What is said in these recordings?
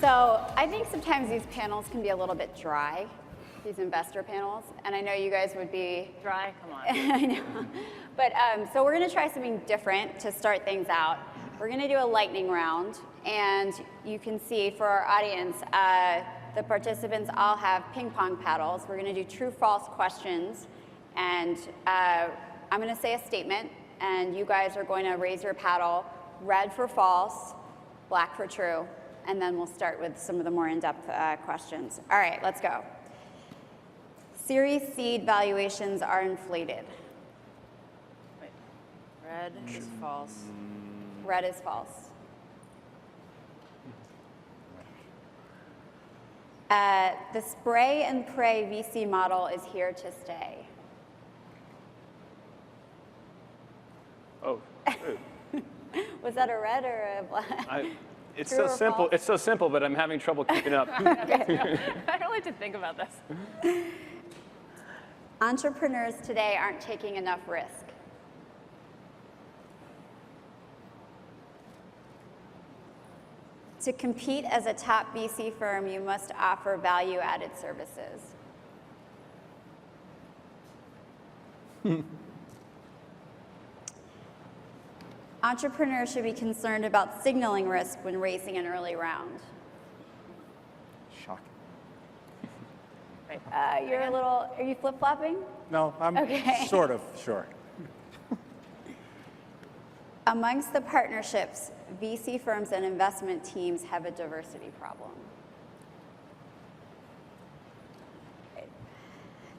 So I think sometimes these panels can be a little bit dry, these investor panels, and I know you guys would be Dry? Come on. I know. But so we're going to try something different to start things out. We're going to do a lightning round, and you can see for our audience, the participants all have ping pong paddles. We're going to do true-false questions, and I'm going to say a statement, and you guys are going to raise your paddle, red for false, black for true, and then we'll start with some of the more in-depth questions. All right, let's go. Series seed valuations are inflated. Wait. Red is false. Red is false. The spray and pray VC model is here to stay. Oh. Was that a red or a black? It's True so or simple. false? It's so simple, but I'm having trouble keeping up. I don't like to think about this. Entrepreneurs today aren't taking enough risk. To compete as a top VC firm, you must offer value-added services. Entrepreneurs should be concerned about signaling risk when raising an early round. Shocking. You're a little, are you flip-flopping? No, I'm Okay. sort of sure. Amongst the partnerships, VC firms and investment teams have a diversity problem.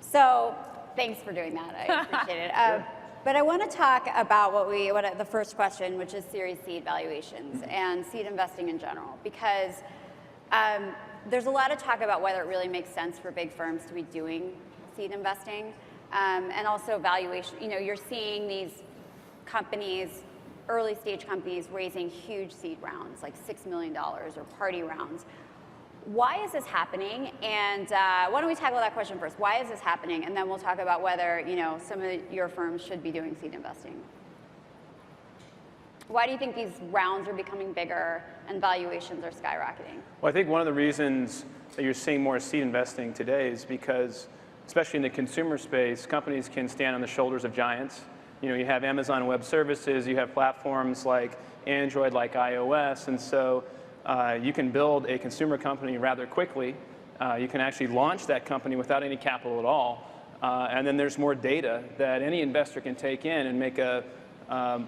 So thanks for doing that. I appreciate it. But I want to talk about the first question, which is Series seed valuations and seed investing in general, because there's a lot of talk about whether it really makes sense for big firms to be doing seed investing, and also valuation. You know, you're seeing these companies, early stage companies, raising huge seed rounds, like $6 million or party rounds. Why is this happening? And why don't we tackle that question first? Why is this happening? And then we'll talk about whether, you know, some of your firms should be doing seed investing. Why do you think these rounds are becoming bigger and valuations are skyrocketing? Well, I think one of the reasons that you're seeing more seed investing today is because, especially in the consumer space, companies can stand on the shoulders of giants. You know, you have Amazon Web Services, you have platforms like Android, like iOS, and so you can build a consumer company rather quickly. You can actually launch that company without any capital at all. And then there's more data that any investor can take in and make a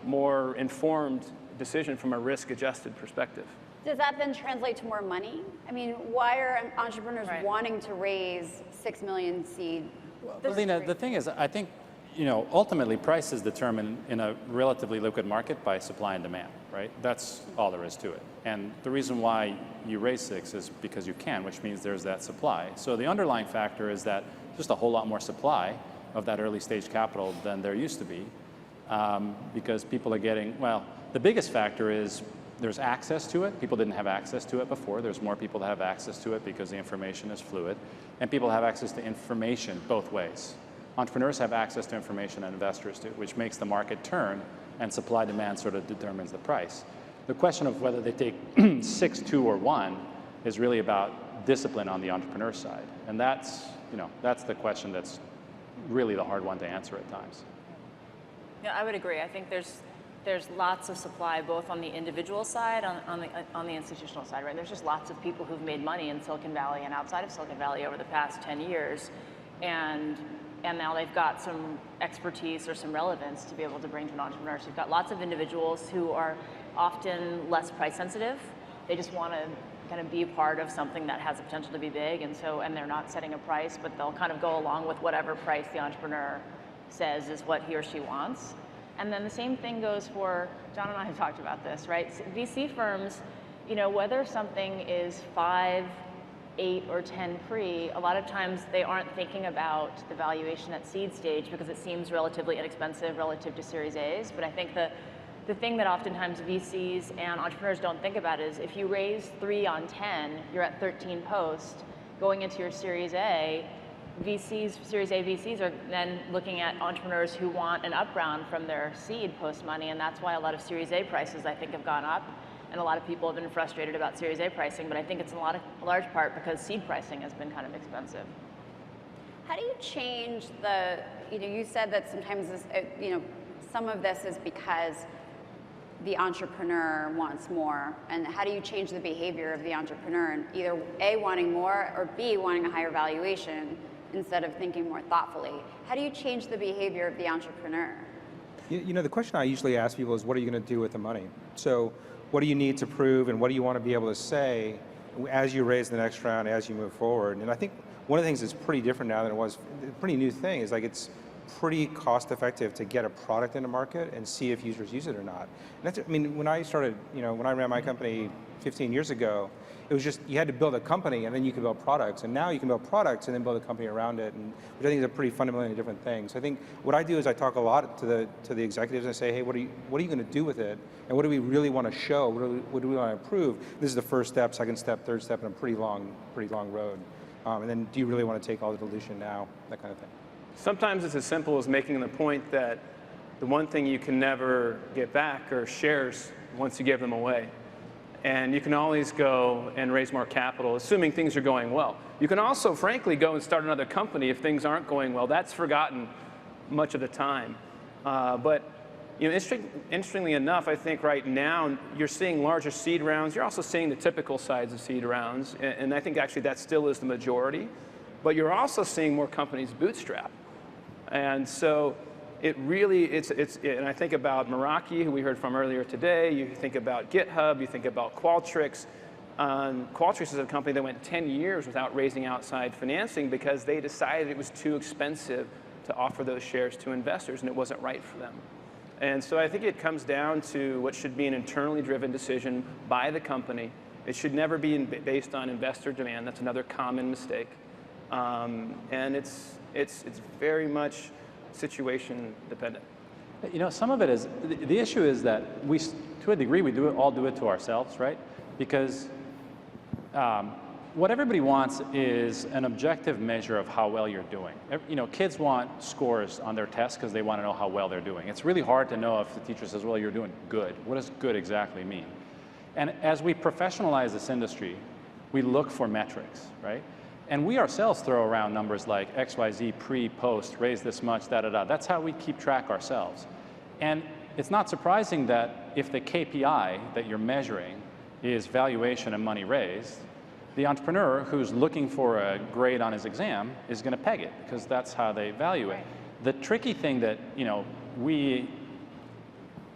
more informed decision from a risk-adjusted perspective. Does that then translate to more money? I mean, why are entrepreneurs wanting to raise 6 million seed? Well, Lena, the thing is, I think, you know, ultimately price is determined in a relatively liquid market by supply and demand, right? That's all there is to it. And the reason why you raise 6 is because you can, which means there's that supply. So the underlying factor is that just a whole lot more supply of that early stage capital than there used to be, because people are getting, well, the biggest factor is there's access to it. People didn't have access to it before. There's more people that have access to it because the information is fluid, and people have access to information both ways. Entrepreneurs have access to information and investors do, which makes the market turn, and supply demand sort of determines the price. The question of whether they take 6, 2, or 1 is really about discipline on the entrepreneur side. And that's, you know, that's the question that's really the hard one to answer at times. Yeah, I would agree. I think there's lots of supply both on the individual side, on the institutional side, right? There's just lots of people who've made money in Silicon Valley and outside of Silicon Valley over the past 10 years. And now they've got some expertise or some relevance to be able to bring to an entrepreneur. So you've got lots of individuals who are often less price sensitive. They just want to kind of be part of something that has the potential to be big, and they're not setting a price, but they'll kind of go along with whatever price the entrepreneur says is what he or she wants. And then the same thing goes for, John and I have talked about this, right? VC firms, you know, whether something is 5, 8, or 10 pre, a lot of times they aren't thinking about the valuation at seed stage because it seems relatively inexpensive relative to Series A's. But I think the thing that oftentimes VCs and entrepreneurs don't think about is if you raise 3 on 10, you're at 13 post. Going into your Series A, Series A VCs are then looking at entrepreneurs who want an up round from their seed post money, and that's why a lot of Series A prices, I think, have gone up. And a lot of people have been frustrated about Series A pricing, but I think it's in a large part because seed pricing has been kind of expensive. How do you change you said that sometimes this, some of this is because the entrepreneur wants more, and how do you change the behavior of the entrepreneur and either A, wanting more, or B, wanting a higher valuation instead of thinking more thoughtfully? How do you change the behavior of the entrepreneur? The question I usually ask people is, what are you going to do with the money? So what do you need to prove, and what do you want to be able to say as you raise the next round, as you move forward? And I think one of the things that's pretty different now than it was, a pretty new thing, is like it's pretty cost effective to get a product in the market and see if users use it or not. And that's, when I started, when I ran my company 15 years ago, it was just, you had to build a company and then you could build products. And now you can build products and then build a company around it, and which I think is a pretty fundamentally different thing. So I think what I do is I talk a lot to the executives and I say, hey, what are you going to do with it? And what do we really want to show? What do we want to improve? This is the first step, second step, third step in a pretty long road. And then do you really want to take all the dilution now? That kind of thing. Sometimes it's as simple as making the point that the one thing you can never get back are shares once you give them away. And you can always go and raise more capital, assuming things are going well. You can also, frankly, go and start another company if things aren't going well. That's forgotten much of the time. But interestingly enough, I think right now you're seeing larger seed rounds. You're also seeing the typical size of seed rounds. And I think actually that still is the majority. But you're also seeing more companies bootstrap. And so it really, and I think about Meraki, who we heard from earlier today. You think about GitHub, you think about Qualtrics. Qualtrics is a company that went 10 years without raising outside financing because they decided it was too expensive to offer those shares to investors and it wasn't right for them. And so I think it comes down to what should be an internally driven decision by the company. It should never be based on investor demand. That's another common mistake. And it's very much situation dependent. Some of it is, the issue is that we, to a degree, we all do it to ourselves, right? Because what everybody wants is an objective measure of how well you're doing. Kids want scores on their tests because they want to know how well they're doing. It's really hard to know if the teacher says, well, you're doing good. What does good exactly mean? And as we professionalize this industry, we look for metrics, right? And we ourselves throw around numbers like XYZ, pre, post, raise this much, da-da-da. That's how we keep track ourselves. And it's not surprising that if the KPI that you're measuring is valuation and money raised, the entrepreneur who's looking for a grade on his exam is going to peg it because that's how they value it. The tricky thing that we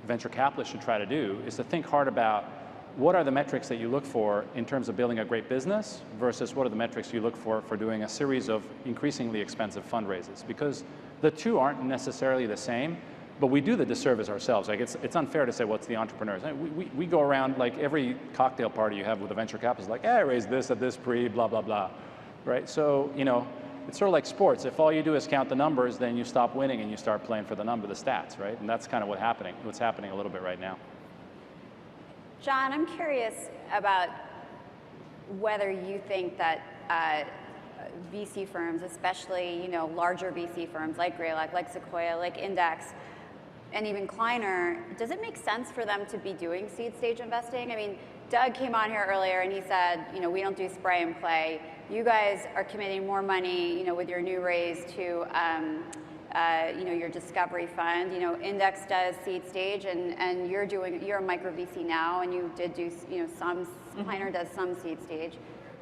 venture capitalists should try to do is to think hard about what are the metrics that you look for in terms of building a great business versus what are the metrics you look for doing a series of increasingly expensive fundraisers, because the two aren't necessarily the same, but we do the disservice ourselves. Like it's unfair to say what's the entrepreneurs. We go around like every cocktail party you have with a venture capitalist, like, I raised this at this pre, blah, blah, blah, right? So, it's sort of like sports. If all you do is count the numbers, then you stop winning and you start playing for the stats, right? And that's kind of what's happening a little bit right now. John, I'm curious about whether you think that VC firms, especially larger VC firms like Greylock, like Sequoia, like Index, and even Kleiner, does it make sense for them to be doing seed stage investing? I mean, Doug came on here earlier and he said, we don't do spray and play. You guys are committing more money, with your new raise to your discovery fund. Index does seed stage, and you're a micro VC now, and you did do some. Kleiner does some seed stage.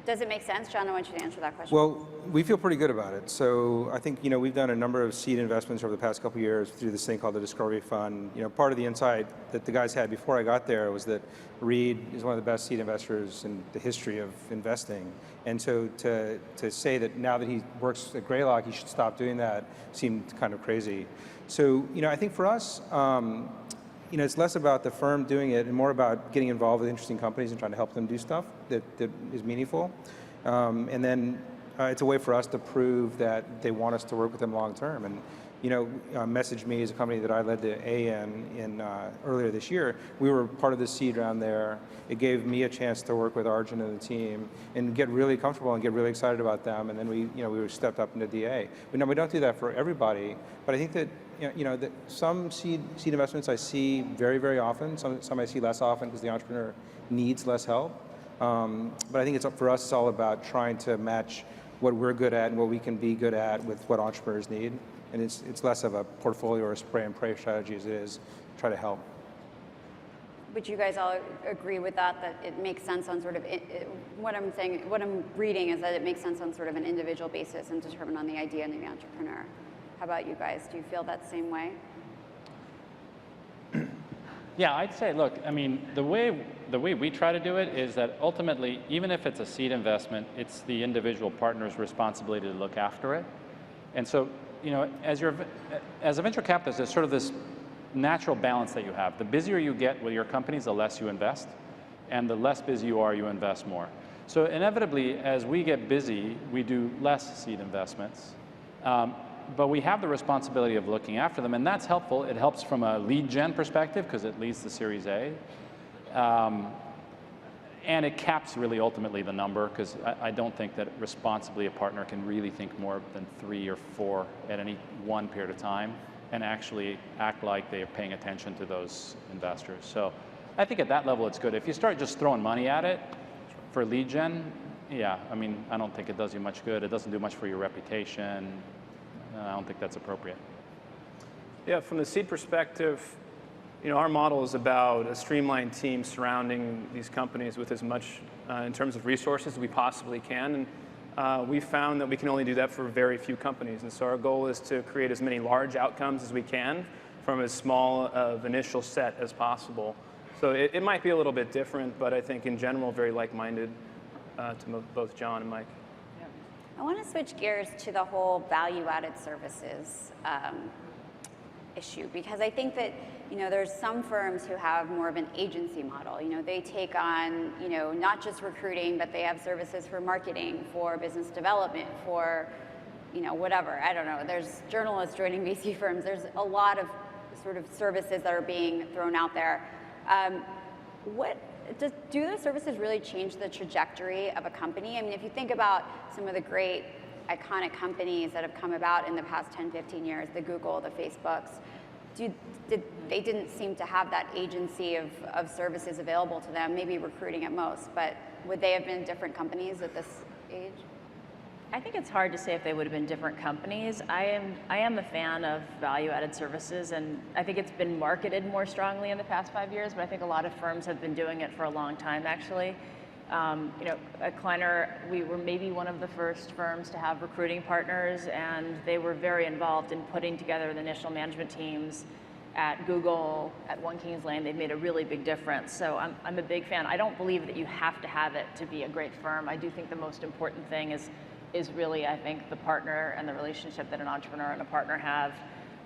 Does it make sense, John? I want you to answer that question. Well, we feel pretty good about it. So I think we've done a number of seed investments over the past couple of years through this thing called the Discovery Fund. Part of the insight that the guys had before I got there was that Reed is one of the best seed investors in the history of investing. And so to say that now that he works at Greylock, he should stop doing that seemed kind of crazy. So I think for us, it's less about the firm doing it and more about getting involved with interesting companies and trying to help them do stuff that is meaningful. And then it's a way for us to prove that they want us to work with them long term. And messaged me as a company that I led to in earlier this year. We were part of the seed round there. It gave me a chance to work with Arjun and the team and get really comfortable and get really excited about them. And then we stepped up into DA. But we don't do that for everybody. But I think that that some seed investments I see very, very often. Some I see less often because the entrepreneur needs less help. But I think it's for us, it's all about trying to match what we're good at and what we can be good at with what entrepreneurs need. And it's less of a portfolio or a spray and pray strategy as it is try to help. Would you guys all agree with that, that it makes sense on sort of, what I'm reading is that it makes sense on sort of an individual basis and determined on the idea and the entrepreneur? How about you guys? Do you feel that same way? Yeah, I'd say, look, I mean, the way we try to do it is that ultimately, even if it's a seed investment, it's the individual partner's responsibility to look after it. And so, you know, as a venture capitalist, there's sort of this natural balance that you have. The busier you get with your companies, the less you invest, and the less busy you are, you invest more. So inevitably, as we get busy, we do less seed investments. But we have the responsibility of looking after them, and that's helpful. It helps from a lead gen perspective because it leads to Series A. And it caps really ultimately the number, because I don't think that responsibly a partner can really think more than 3 or 4 at any one period of time and actually act like they're paying attention to those investors. So I think at that level it's good. If you start just throwing money at it for lead gen, yeah, I mean, I don't think it does you much good. It doesn't do much for your reputation. I don't think that's appropriate. Yeah, from the seed perspective, you know, our model is about a streamlined team surrounding these companies with as much in terms of resources as we possibly can. And we found that we can only do that for very few companies. And so our goal is to create as many large outcomes as we can from as small of initial set as possible. So it might be a little bit different, but I think in general, very like-minded to both John and Mike. I want to switch gears to the whole value-added services issue, because I think that, you know, there's some firms who have more of an agency model. You know, they take on, you know, not just recruiting, but they have services for marketing, for business development, for, you know, whatever. I don't know. There's journalists joining VC firms. There's a lot of sort of services that are being thrown out there. Do those services really change the trajectory of a company? I mean, if you think about some of the great iconic companies that have come about in the past 10, 15 years, the Google, the Facebooks, they didn't seem to have that agency of services available to them, maybe recruiting at most, but would they have been different companies at this age? I think it's hard to say if they would have been different companies. I am a fan of value-added services, and I think it's been marketed more strongly in the past 5 years, but I think a lot of firms have been doing it for a long time, actually. You know, at Kleiner, we were maybe one of the first firms to have recruiting partners, and they were very involved in putting together the initial management teams at Google, at One Kings Lane. They've made a really big difference. So I'm a big fan. I don't believe that you have to have it to be a great firm. I do think the most important thing is really, I think, the partner and the relationship that an entrepreneur and a partner have.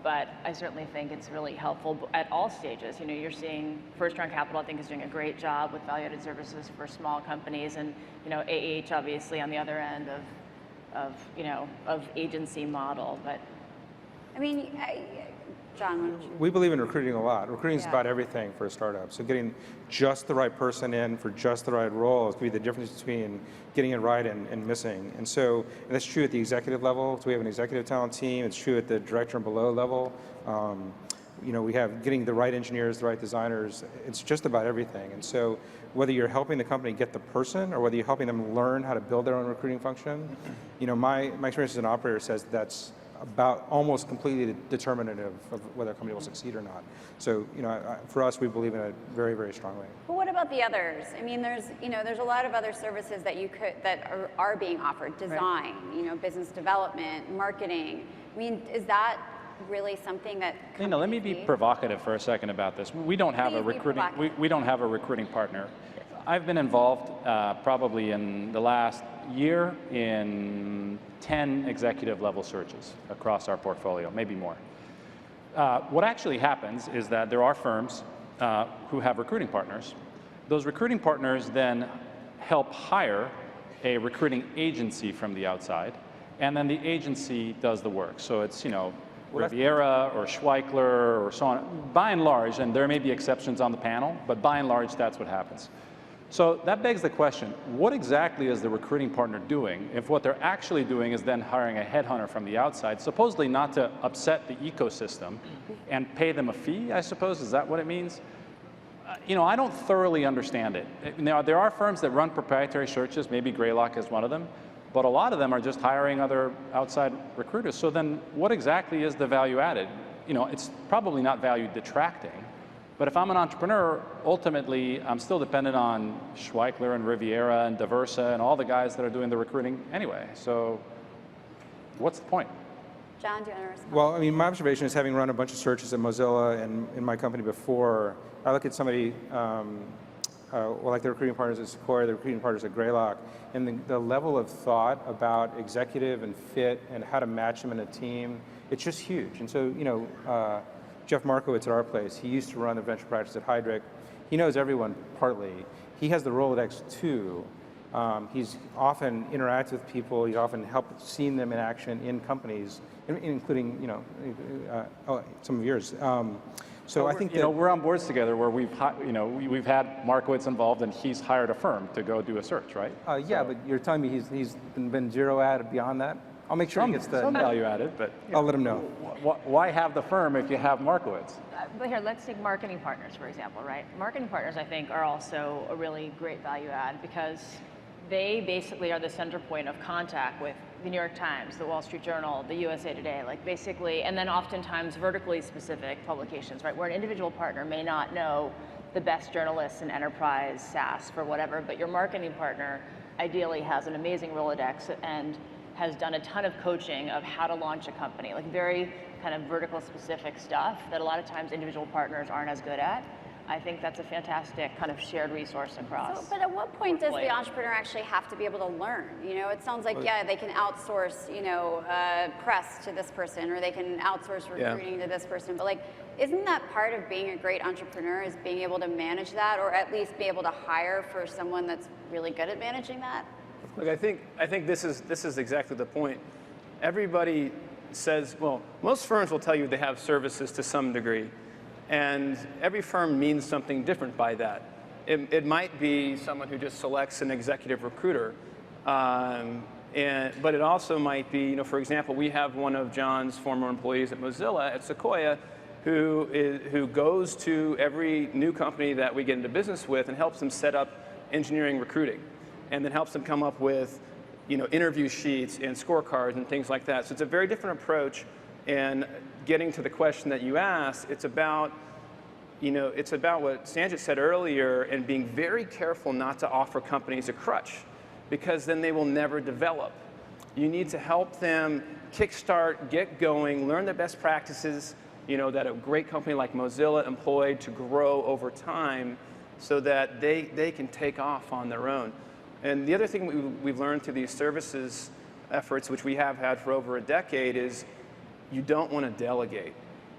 But I certainly think it's really helpful at all stages. You know, you're seeing First Round Capital, I think, is doing a great job with value-added services for small companies, and, you know, AH obviously on the other end of agency model. But I mean, John, why don't you? We believe in recruiting a lot. Recruiting is about everything for a startup. So getting just the right person in for just the right role is going to be the difference between getting it right and missing. And so that's true at the executive level. So we have an executive talent team. It's true at the director and below level. You know, we have getting the right engineers, the right designers. It's just about everything. And so whether you're helping the company get the person or whether you're helping them learn how to build their own recruiting function, you know, my experience as an operator says that's about almost completely determinative of whether a company will succeed or not. So, you know, for us, we believe in it very, very strongly. But what about the others? I mean, there's a lot of other services that are being offered. Design, right. You know, business development, marketing. I mean, is that really something that let me be provocative for a second about this. We don't have a recruiting. We don't have a recruiting partner. I've been involved probably in the last year in 10 executive level searches across our portfolio, maybe more. What actually happens is that there are firms who have recruiting partners. Those recruiting partners then help hire a recruiting agency from the outside, and then the agency does the work. So it's, you know, Riviera or Schweickler or so on. By and large, and there may be exceptions on the panel, but by and large, that's what happens. So that begs the question, what exactly is the recruiting partner doing if what they're actually doing is then hiring a headhunter from the outside, supposedly not to upset the ecosystem and pay them a fee, I suppose? Is that what it means? I don't thoroughly understand it. Now, there are firms that run proprietary searches, maybe Greylock is one of them, but a lot of them are just hiring other outside recruiters. So then what exactly is the value added? It's probably not value detracting, but if I'm an entrepreneur, ultimately, I'm still dependent on Schweickler and Riviera and Diversa and all the guys that are doing the recruiting anyway. So what's the point? John, do you want to respond? Well, I mean, my observation is, having run a bunch of searches at Mozilla and in my company before, I look at somebody, like the recruiting partners at Sequoia, the recruiting partners at Greylock, and the level of thought about executive and fit and how to match them in a team, it's just huge. And so, Jeff Markowitz at our place, he used to run the venture practice at Heidrick. He knows everyone partly. He has the Rolodex too. He's often interacted with people. He's often seen them in action in companies, including some of yours. So I think that we're on boards together where we've had Markowitz involved, and he's hired a firm to go do a search, right? Yeah, but you're telling me he's been zero added beyond that? I'll make sure he gets some value added, but I'll let him know. Why have the firm if you have Markowitz? But here, let's take marketing partners, for example, right? Marketing partners, I think, are also a really great value add because they basically are the center point of contact with the New York Times, the Wall Street Journal, the USA Today, like basically, and then oftentimes vertically specific publications, right? Where an individual partner may not know the best journalists in enterprise, SaaS, for whatever, but your marketing partner ideally has an amazing Rolodex and has done a ton of coaching of how to launch a company, like very kind of vertical specific stuff that a lot of times individual partners aren't as good at. I think that's a fantastic kind of shared resource across. But at what point does the entrepreneur actually have to be able to learn? It sounds like, they can outsource, press to this person, or they can outsource recruiting to this person. But like, isn't that part of being a great entrepreneur, is being able to manage that, or at least be able to hire for someone that's really good at managing that? Look, I think this is exactly the point. Everybody says, well, most firms will tell you they have services to some degree. And every firm means something different by that. It might be someone who just selects an executive recruiter, but it also might be, for example, we have one of John's former employees at Mozilla, at Sequoia, who goes to every new company that we get into business with and helps them set up engineering recruiting, and then helps them come up with, interview sheets and scorecards and things like that. So it's a very different approach. And getting to the question that you asked, it's about what Sanjit said earlier, and being very careful not to offer companies a crutch, because then they will never develop. You need to help them kickstart, get going, learn the best practices, that a great company like Mozilla employed to grow over time, so that they can take off on their own. And the other thing we've learned through these services efforts, which we have had for over a decade, is you don't want to delegate.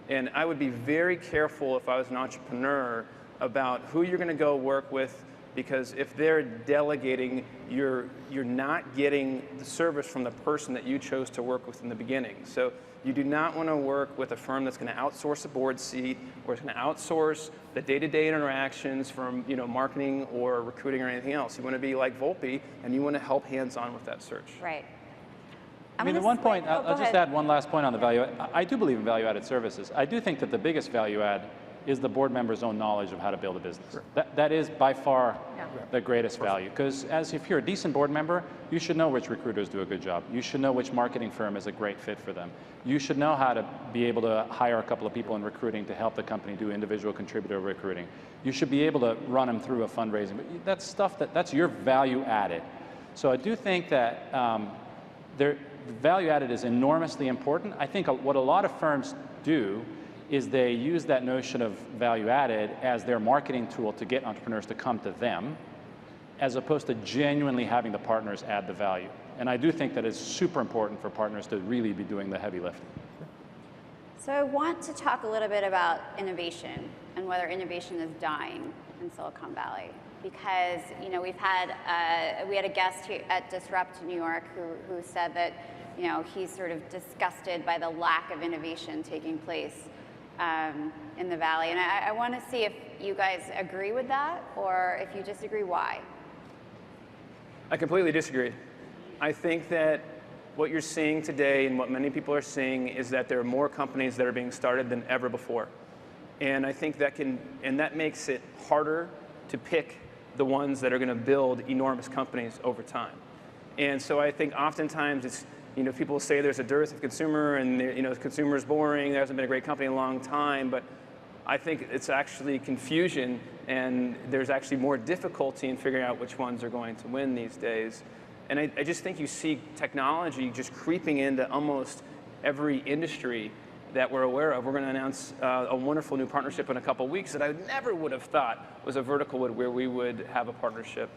And I would be very careful if I was an entrepreneur about who you're going to go work with, because if they're delegating, you're not getting the service from the person that you chose to work with in the beginning. So you do not want to work with a firm that's going to outsource a board seat, or is going to outsource the day-to-day interactions from marketing or recruiting or anything else. You want to be like Volpii, and you want to help hands-on with that search. Right. I mean, at one point, I'll just add one last point on the value. I do believe in value-added services. I do think that the biggest value add is the board member's own knowledge of how to build a business. Sure. That is by far the greatest value, because if you're a decent board member, you should know which recruiters do a good job. You should know which marketing firm is a great fit for them. You should know how to be able to hire a couple of people in recruiting to help the company do individual contributor recruiting. You should be able to run them through a fundraising. That's stuff that's your value added. So I do think that value added is enormously important. I think what a lot of firms do is they use that notion of value added as their marketing tool to get entrepreneurs to come to them, as opposed to genuinely having the partners add the value. And I do think that it's super important for partners to really be doing the heavy lifting. So I want to talk a little bit about innovation and whether innovation is dying in Silicon Valley. Because we had a guest here at Disrupt New York who said that he's sort of disgusted by the lack of innovation taking place in the Valley. And I want to see if you guys agree with that, or if you disagree, why? I completely disagree. I think that what you're seeing today, and what many people are seeing, is that there are more companies that are being started than ever before. And I think that makes it harder to pick the ones that are going to build enormous companies over time. And so I think oftentimes it's, people say there's a dearth of consumer and, the consumer is boring, there hasn't been a great company in a long time, but I think it's actually confusion and there's actually more difficulty in figuring out which ones are going to win these days. And I just think you see technology just creeping into almost every industry that we're aware of. We're going to announce a wonderful new partnership in a couple of weeks that I never would have thought was a vertical where we would have a partnership.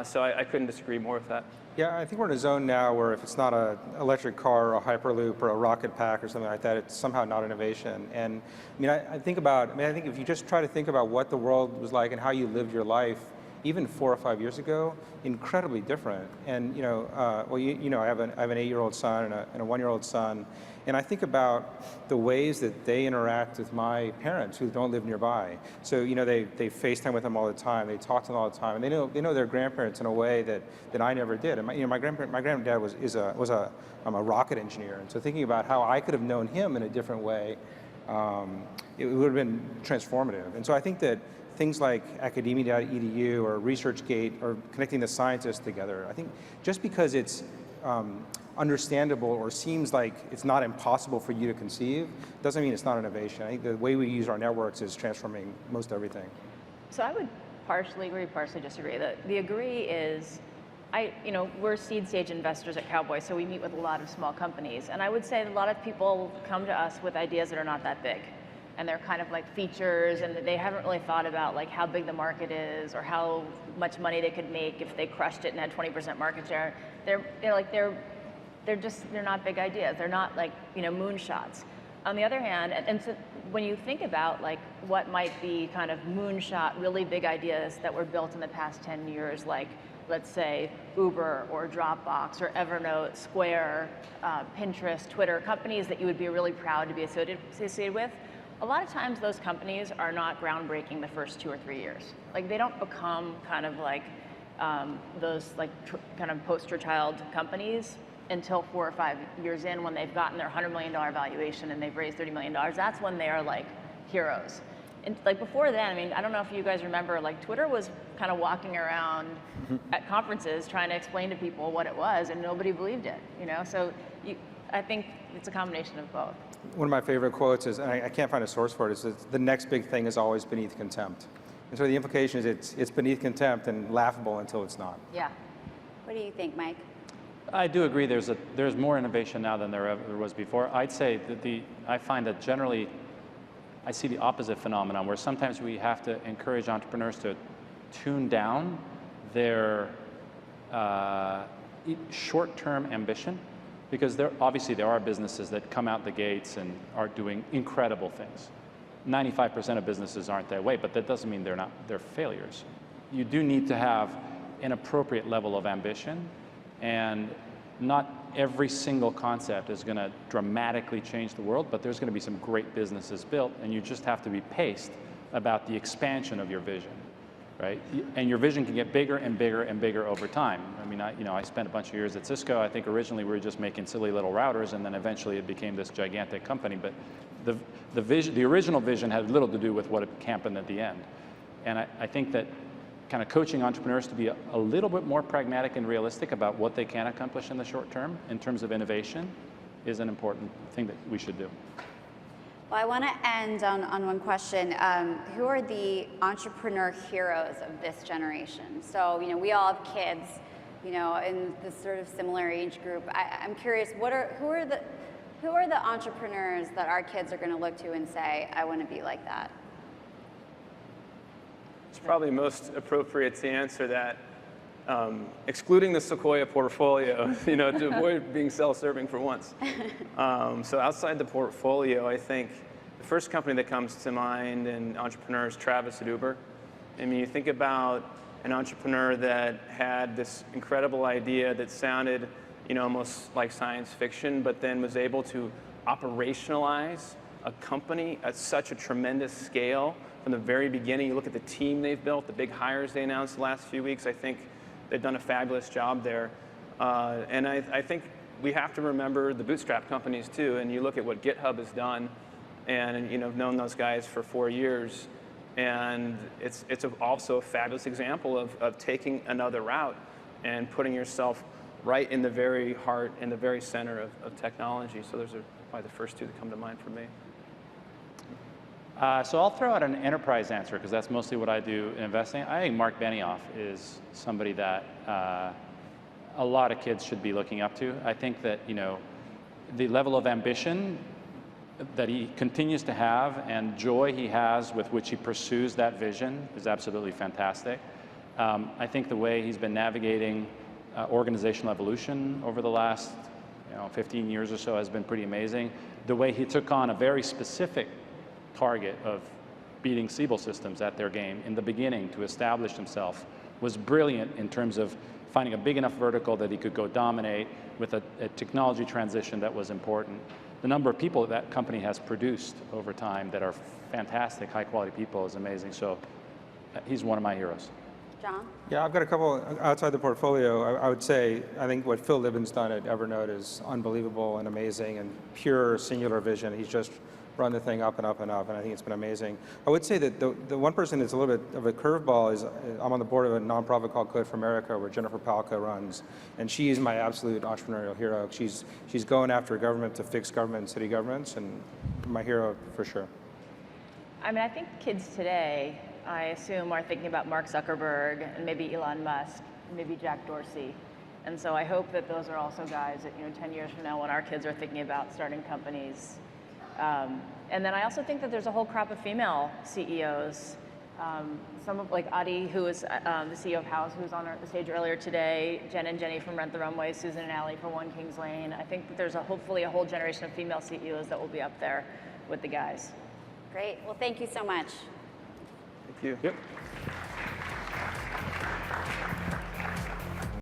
So I couldn't disagree more with that. Yeah, I think we're in a zone now where if it's not an electric car or a Hyperloop or a rocket pack or something like that, it's somehow not innovation. And I think if you just try to think about what the world was like and how you lived your life, even 4 or 5 years ago, incredibly different. And I have an 8-year-old son and a 1-year-old son, and I think about the ways that they interact with my parents who don't live nearby. So they FaceTime with them all the time, they talk to them all the time, and they know their grandparents in a way that I never did. And my granddad was a rocket engineer, and so thinking about how I could have known him in a different way, it would have been transformative. And so I think that things like academia.edu or ResearchGate or connecting the scientists together, I think just because it's understandable or seems like it's not impossible for you to conceive, doesn't mean it's not innovation. I think the way we use our networks is transforming most everything. So I would partially agree, partially disagree. The agree is, we're seed stage investors at Cowboy, so we meet with a lot of small companies. And I would say that a lot of people come to us with ideas that are not that big. And they're kind of like features, and they haven't really thought about like how big the market is or how much money they could make if they crushed it and had 20% market share. They're not big ideas. They're not like moonshots. On the other hand, and so when you think about like what might be kind of moonshot, really big ideas that were built in the past 10 years, like let's say Uber or Dropbox or Evernote, Square, Pinterest, Twitter, companies that you would be really proud to be associated with. A lot of times those companies are not groundbreaking the first 2 or 3 years. Like they don't become kind of like those like kind of poster child companies until 4 or 5 years in, when they've gotten their $100 million valuation and they've raised $30 million. That's when they are like heroes. And like before then, I don't know if you guys remember, like Twitter was kind of walking around at conferences trying to explain to people what it was, and nobody believed it. So I think it's a combination of both. One of my favorite quotes is, and I can't find a source for it, is that the next big thing is always beneath contempt. And so the implication is it's beneath contempt and laughable until it's not. Yeah. What do you think, Mike? I do agree there's more innovation now than there ever was before. I'd say that I find that generally I see the opposite phenomenon, where sometimes we have to encourage entrepreneurs to tune down their short-term ambition, because there are businesses that come out the gates and are doing incredible things. 95% of businesses aren't that way, but that doesn't mean they're failures. You do need to have an appropriate level of ambition, and not every single concept is going to dramatically change the world, but there's going to be some great businesses built, and you just have to be paced about the expansion of your vision, right? And your vision can get bigger and bigger and bigger over time. I spent a bunch of years at Cisco. I think originally we were just making silly little routers, and then eventually it became this gigantic company. But the original vision had little to do with what happened at the end. And I think that kind of coaching entrepreneurs to be a little bit more pragmatic and realistic about what they can accomplish in the short term in terms of innovation is an important thing that we should do. Well, I want to end on one question. Who are the entrepreneur heroes of this generation? So, we all have kids, in this sort of similar age group. I'm curious, who are the entrepreneurs that our kids are going to look to and say, I want to be like that? It's probably most appropriate to answer that, excluding the Sequoia portfolio, to avoid being self-serving for once. So outside the portfolio, I think the first company that comes to mind in entrepreneurs, Travis at Uber. You think about an entrepreneur that had this incredible idea that sounded, almost like science fiction, but then was able to operationalize a company at such a tremendous scale from the very beginning. You look at the team they've built, the big hires they announced the last few weeks. I think they've done a fabulous job there. And I think we have to remember the bootstrap companies too. And you look at what GitHub has done and I've known those guys for 4 years, and it's also a fabulous example of taking another route and putting yourself right in the very heart, in the very center of technology. So those are probably the first two that come to mind for me. So I'll throw out an enterprise answer because that's mostly what I do in investing. I think Mark Benioff is somebody that a lot of kids should be looking up to. I think that the level of ambition that he continues to have and joy he has with which he pursues that vision is absolutely fantastic. I think the way he's been navigating organizational evolution over the last 15 years or so has been pretty amazing. The way he took on a very specific target of beating Siebel Systems at their game in the beginning to establish himself was brilliant in terms of finding a big enough vertical that he could go dominate with a technology transition that was important. The number of people that company has produced over time that are fantastic, high quality people is amazing. So he's one of my heroes. John? Yeah, I've got a couple outside the portfolio. I would say, I think what Phil Libben's done at Evernote is unbelievable and amazing and pure singular vision. He's just run the thing up and up and up, and I think it's been amazing. I would say that the one person that's a little bit of a curveball is I'm on the board of a nonprofit called Code for America, where Jennifer Palka runs, and she's my absolute entrepreneurial hero. She's going after government to fix government and city governments, and my hero for sure. I mean, I think kids today, I assume, are thinking about Mark Zuckerberg and maybe Elon Musk, maybe Jack Dorsey. And so I hope that those are also guys that 10 years from now when our kids are thinking about starting companies. And then I also think that there's a whole crop of female CEOs. Some of like Adi, who is the CEO of House, who was on the stage earlier today, Jen and Jenny from Rent the Runway, Susan and Allie from One Kings Lane. I think that there's hopefully a whole generation of female CEOs that will be up there with the guys. Great. Well, thank you so much. Thank you. Yep.